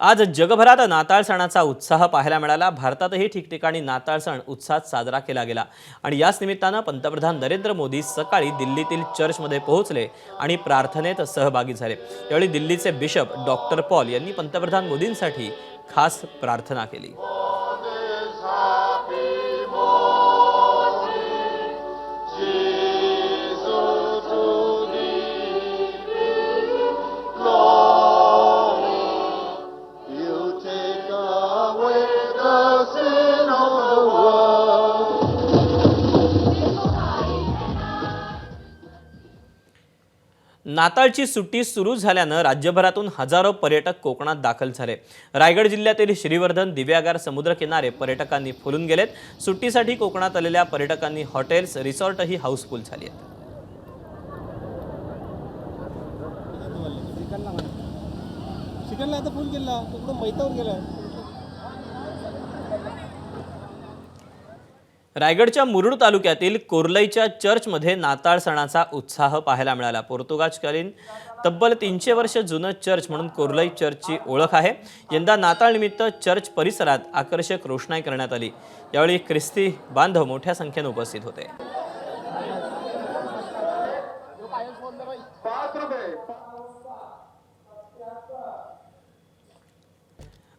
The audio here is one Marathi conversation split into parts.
आज जगभरात नाताळ सणाचा उत्साह पाहायला मिळाला। भारतातही ठिकठिकाणी नाताळ सण उत्साहात साजरा केला गेला आणि याच निमित्ताने पंतप्रधान नरेंद्र मोदी सकाळी दिल्लीतील चर्चमध्ये पोहोचले आणि प्रार्थनेत सहभागी झाले। यावेळी दिल्लीचे बिशप डॉक्टर पॉल यांनी पंतप्रधान मोदींसाठी खास प्रार्थना केली। नाताळची सुट्टी सुरू झाल्याने राज्यभरातून हजारो पर्यटक कोकणात दाखल झाले। रायगड जिल्ह्यातील श्रीवर्धन दिव्यागार समुद्रकिनारे पर्यटकांनी फुलून गेलेत। सुट्टीसाठी कोकणात आलेल्या पर्यटकांनी हॉटेल्स रिसॉर्टही हाऊसफुल झाली आहेत। रायगडच्या मुरुड तालुक्यातील कोर्लईच्या चर्चमध्ये नाताळ सणाचा उत्साह पाहायला मिळाला। पोर्तुगाजकालीन तब्बल 300 वर्ष जुनं चर्च म्हणून कोर्लई चर्चची ओळख आहे। यंदा नाताळ निमित्त चर्च परिसरात आकर्षक रोषणाई करण्यात आली। यावेळी ख्रिस्ती बांधव मोठ्या संख्येने उपस्थित होते।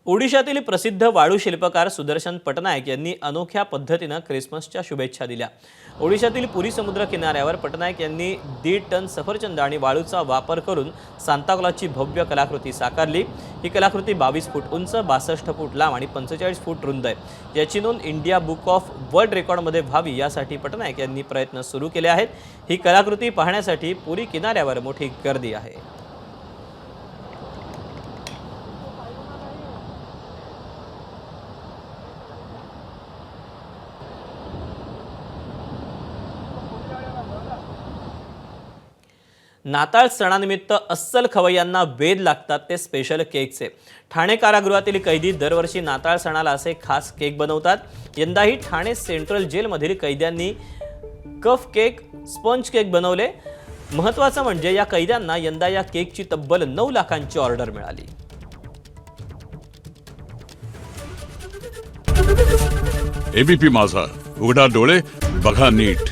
ओडिशातील प्रसिद्ध वाळू शिल्पकार सुदर्शन पटनायक यांनी अनोख्या पद्धतीने ख्रिसमसच्या शुभेच्छा दिल्या। ओडिशातील पुरी समुद्र किनाऱ्यावर पटनायक यांनी 1.5 टन सफरचंद आणि वाळूचा वापर करून सांता क्लॉजची भव्य कलाकृती साकारली। ही कलाकृती 22 फूट उंच, 62 फूट लांब आणि 45 फूट रुंद आहे। याची नोंद इंडिया बुक ऑफ वर्ल्ड रेकॉर्डमध्ये व्हावी यासाठी पटनायक यांनी प्रयत्न सुरू केले आहेत। ही कलाकृती पाहण्यासाठी पुरी किनाऱ्यावर मोठी गर्दी आहे। नाताळ सणानिमित्त अस्सल खवय्यांना वेध लागतात ते स्पेशल केकचे। ठाणे कारागृहातील कैदी दरवर्षी नाताळ सणाला असे खास केक बनवतात। यंदाही ठाणे सेंट्रल जेलमधील कैद्यांनी कफ केक, स्पंज केक बनवले। महत्त्वाचं म्हणजे या कैद्यांना यंदा या केकची तब्बल 9 लाखांची ऑर्डर मिळाली। एबीपी माझा, उघडा डोळे बघा नीट।